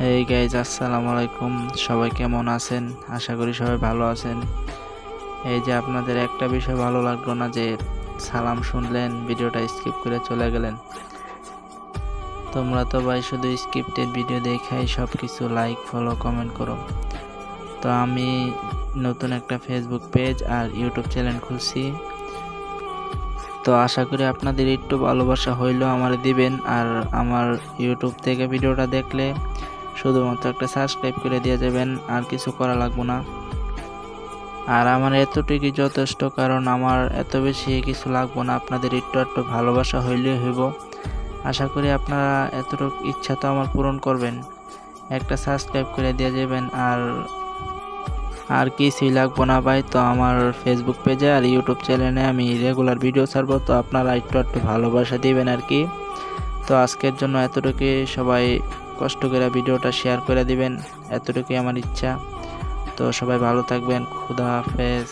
এই গাইজ, আসসালামু আলাইকুম। সবাই কেমন আছেন? আশা করি সবাই ভালো আছেন। এই যে আপনাদের একটা বিষয় ভালো লাগলো না যে সালাম শুনলেন, ভিডিওটা স্কিপ করে চলে গেলেন। তোমরা তো ভাই শুধু স্ক্রিপ্টেড ভিডিও দেখাই সব কিছু লাইক, ফলো, কমেন্ট করো। তো আমি নতুন একটা ফেসবুক পেজ আর ইউটিউব চ্যানেল খুলছি। তো আশা করি আপনাদের একটু ভালোবাসা হইলেও আমার দিবেন। আর আমার ইউটিউব থেকে ভিডিওটা দেখলে শুধুমাত্র একটা সাবস্ক্রাইব করে দিয়ে যাবেন, আর কিছু করা লাগবে না। আর আমার এতটুকুই যথেষ্ট, কারণ আমার এত বেশি কিছু লাগবে না, আপনাদের একটু ভালোবাসা হইলেই হইব। আশা করি আপনারা এতটুকু ইচ্ছা তো আমার পূরণ করবেন, একটা সাবস্ক্রাইব করে দিয়ে যাবেন। আর কিছুই লাগবো না ভাই। তো আমার ফেসবুক পেজে আর ইউটিউব চ্যানেলে আমি রেগুলার ভিডিও ছাড়বো, তো আপনারা একটু ভালোবাসা দিবেন আর কি। তো আজকের জন্য এতটুকুই। সবাই কষ্ট করে ভিডিওটা শেয়ার করে দিবেন, এতটুকুই আমার ইচ্ছা। তো সবাই ভালো থাকবেন। খুদা হাফেজ।